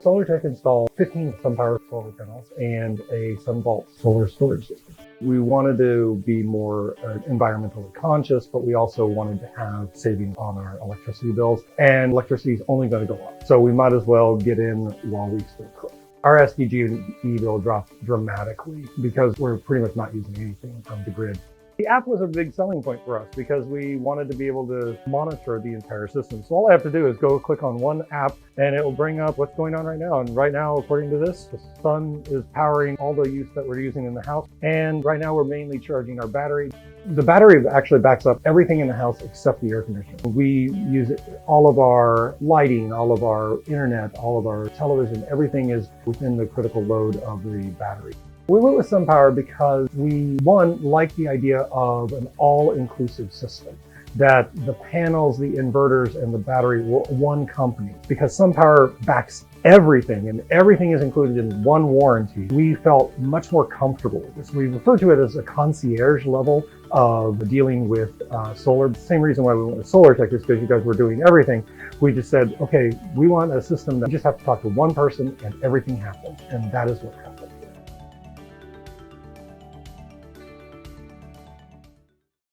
SolarTech installed 15 SunPower solar panels and a SunVault solar storage system. We wanted to be more environmentally conscious, but we also wanted to have savings on our electricity bills. And electricity is only going to go up. So we might as well get in while we still could. Our SDGE bill dropped dramatically because we're pretty much not using anything from the grid. The app was a big selling point for us because we wanted to be able to monitor the entire system. So all I have to do is go click on one app and it will bring up what's going on right now. And right now, according to this, the sun is powering all the use that we're using in the house. And right now we're mainly charging our battery. The battery actually backs up everything in the house except the air conditioner. We use all of our lighting, all of our internet, all of our television, everything is within the critical load of the battery. We went with SunPower because we, one, like the idea of an all-inclusive system, that the panels, the inverters, and the battery were one company. Because SunPower backs everything, and everything is included in one warranty, we felt much more comfortable with this. We refer to it as a concierge level of dealing with solar. The same reason why we went with SolarTech is because you guys were doing everything. We just said, okay, we want a system that you just have to talk to one person and everything happens, and that is what happened.